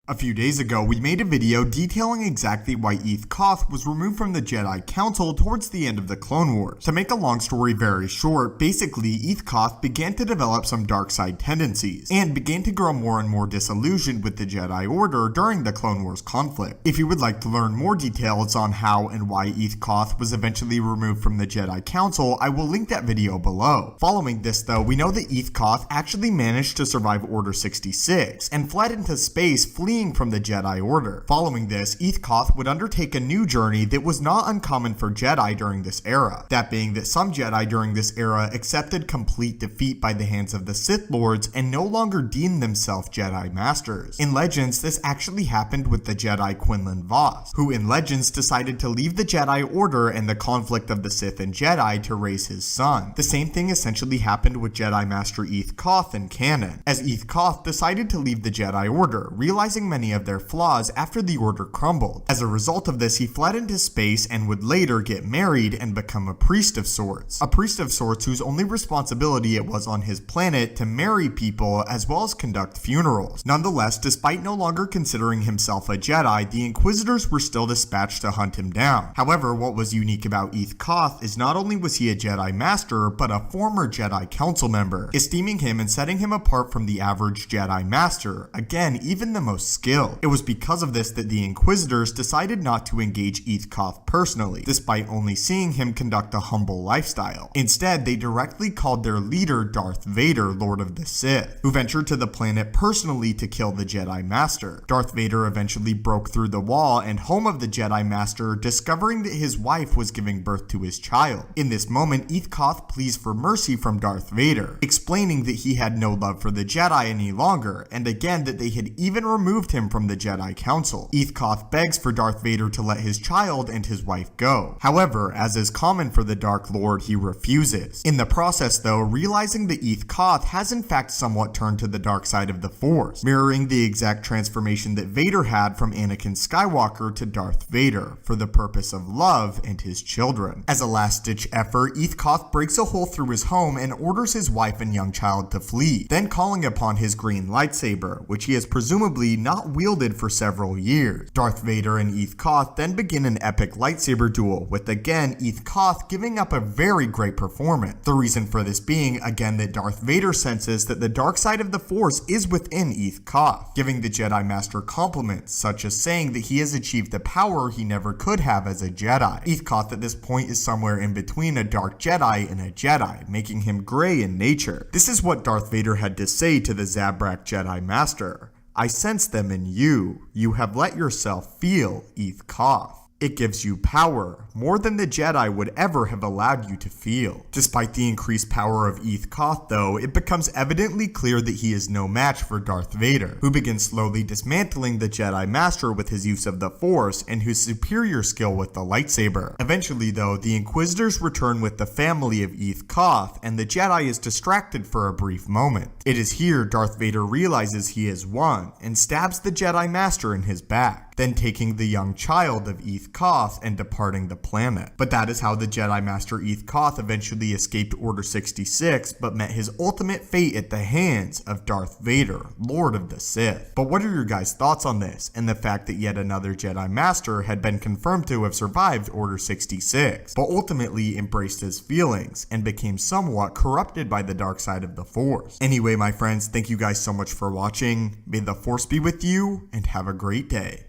A few days ago, we made a video detailing exactly why Koth was removed from the Jedi Council towards the end of the Clone Wars. To make a long story very short, basically Koth began to develop some dark side tendencies, and began to grow more and more disillusioned with the Jedi Order during the Clone Wars conflict. If you would like to learn more details on how and why Koth was eventually removed from the Jedi Council, I will link that video below. Following this though, we know that Koth actually managed to survive Order 66, and fled into space fleeing from the Jedi Order. Following this, Koth would undertake a new journey that was not uncommon for Jedi during this era. That being that some Jedi during this era accepted complete defeat by the hands of the Sith Lords and no longer deemed themselves Jedi Masters. In Legends, this actually happened with the Jedi Quinlan Vos, who in Legends decided to leave the Jedi Order and the conflict of the Sith and Jedi to raise his son. The same thing essentially happened with Jedi Master Koth in canon, as Koth decided to leave the Jedi Order, realizing many of their flaws after the Order crumbled. As a result of this, he fled into space and would later get married and become a priest of sorts. A priest of sorts whose only responsibility it was on his planet to marry people as well as conduct funerals. Nonetheless, despite no longer considering himself a Jedi, the Inquisitors were still dispatched to hunt him down. However, what was unique about Koth is not only was he a Jedi Master, but a former Jedi Council member, esteeming him and setting him apart from the average Jedi Master, again, even the most skilled. It was because of this that the Inquisitors decided not to engage Koth personally, despite only seeing him conduct a humble lifestyle. Instead, they directly called their leader Darth Vader, Lord of the Sith, who ventured to the planet personally to kill the Jedi Master. Darth Vader eventually broke through the wall and home of the Jedi Master, discovering that his wife was giving birth to his child. In this moment, Koth pleads for mercy from Darth Vader, explaining that he had no love for the Jedi any longer, and again that they had even removed him from the Jedi Council. Koth begs for Darth Vader to let his child and his wife go. However, as is common for the Dark Lord, he refuses. In the process though, realizing that Koth has in fact somewhat turned to the dark side of the Force, mirroring the exact transformation that Vader had from Anakin Skywalker to Darth Vader, for the purpose of love and his children. As a last-ditch effort, Koth breaks a hole through his home and orders his wife and young child to flee, then calling upon his green lightsaber, which he has presumably not wielded for several years. Darth Vader and Koth then begin an epic lightsaber duel, with again Koth giving up a very great performance. The reason for this being, again, that Darth Vader senses that the dark side of the Force is within Koth, giving the Jedi Master compliments, such as saying that he has achieved the power he never could have as a Jedi. Koth at this point is somewhere in between a dark Jedi and a Jedi, making him gray in nature. This is what Darth Vader had to say to the Zabrak Jedi Master. "I sense them in you. You have let yourself feel Koth. It gives you power, more than the Jedi would ever have allowed you to feel." Despite the increased power of Koth though, it becomes evidently clear that he is no match for Darth Vader, who begins slowly dismantling the Jedi Master with his use of the Force and his superior skill with the lightsaber. Eventually though, the Inquisitors return with the family of Koth, and the Jedi is distracted for a brief moment. It is here Darth Vader realizes he has won, and stabs the Jedi Master in his back, then taking the young child of Koth and departing the planet. But that is how the Jedi Master Koth eventually escaped Order 66, but met his ultimate fate at the hands of Darth Vader, Lord of the Sith. But what are your guys' thoughts on this, and the fact that yet another Jedi Master had been confirmed to have survived Order 66, but ultimately embraced his feelings, and became somewhat corrupted by the dark side of the Force? Anyway, my friends, thank you guys so much for watching. May the Force be with you, and have a great day.